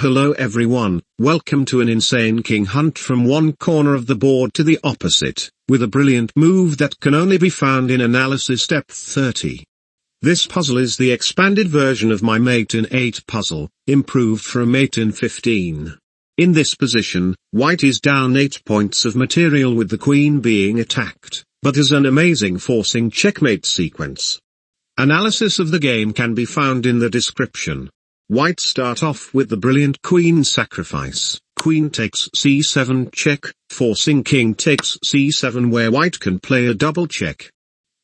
Hello everyone, welcome to an insane king hunt from one corner of the board to the opposite, with a brilliant move that can only be found in Analysis Step 30. This puzzle is the expanded version of my Mate in 8 puzzle, improved from Mate in 15. In this position, white is down 8 points of material with the queen being attacked, but is an amazing forcing checkmate sequence. Analysis of the game can be found in the description. White start off with the brilliant queen sacrifice, queen takes c7 check, forcing king takes c7 where white can play a double check.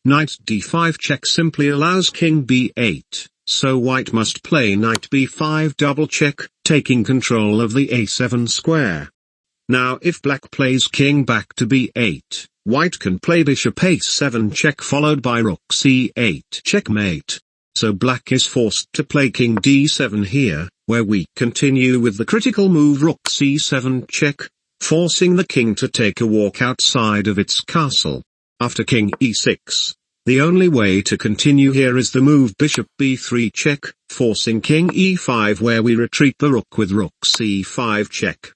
Knight d5 check simply allows king b8, so white must play knight b5 double check, taking control of the a7 square. Now if black plays king back to b8, white can play bishop a7 check followed by rook c8 checkmate. So black is forced to play king d7 here, where we continue with the critical move rook c7 check, forcing the king to take a walk outside of its castle. After king e6, the only way to continue here is the move bishop b3 check, forcing king e5 where we retreat the rook with rook c5 check.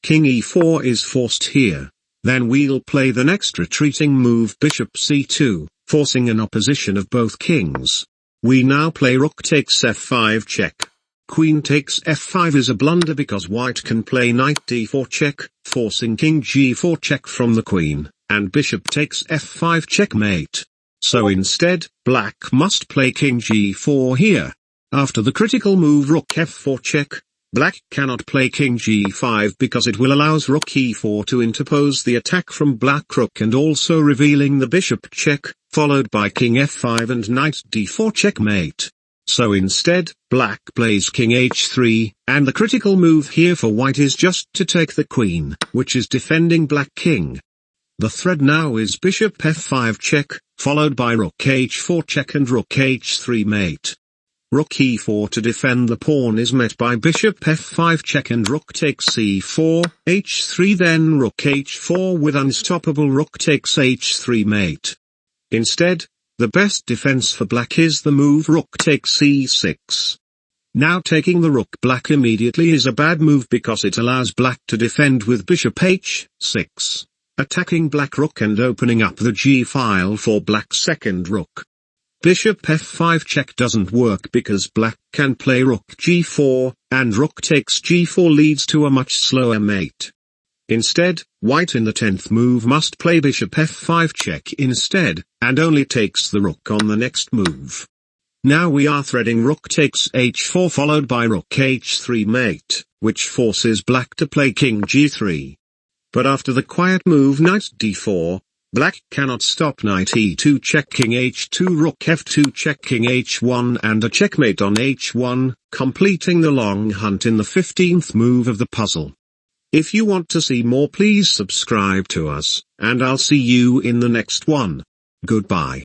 King e4 is forced here. Then we'll play the next retreating move bishop c2, forcing an opposition of both kings. We now play rook takes f5 check. Queen takes f5 is a blunder because white can play knight d4 check, forcing king g4 check from the queen, and bishop takes f5 checkmate. So instead, black must play king g4 here. After the critical move rook f4 check, black cannot play king g5 because it will allows rook e4 to interpose the attack from black rook and also revealing the bishop check, followed by king f5 and knight d4 checkmate. So instead, black plays king h3, and the critical move here for white is just to take the queen, which is defending black king. The threat now is bishop f5 check, followed by rook h4 check and rook h3 mate. Rook e4 to defend the pawn is met by bishop f5 check and rook takes c4, h3 then rook h4 with unstoppable rook takes h3 mate. Instead, the best defense for black is the move rook takes c6. Now taking the rook black immediately is a bad move because it allows black to defend with bishop h6, attacking black rook and opening up the g-file for black's second rook. Bishop f5 check doesn't work because black can play rook g4, and rook takes g4 leads to a much slower mate. Instead, white in the 10th move must play bishop f5 check instead, and only takes the rook on the next move. Now we are threading rook takes h4 followed by rook h3 mate, which forces black to play king g3. But after the quiet move knight d4, black cannot stop knight e2 check king h2 rook f2 check king h1 and a checkmate on h1, completing the long hunt in the 15th move of the puzzle. If you want to see more please subscribe to us, and I'll see you in the next one. Goodbye.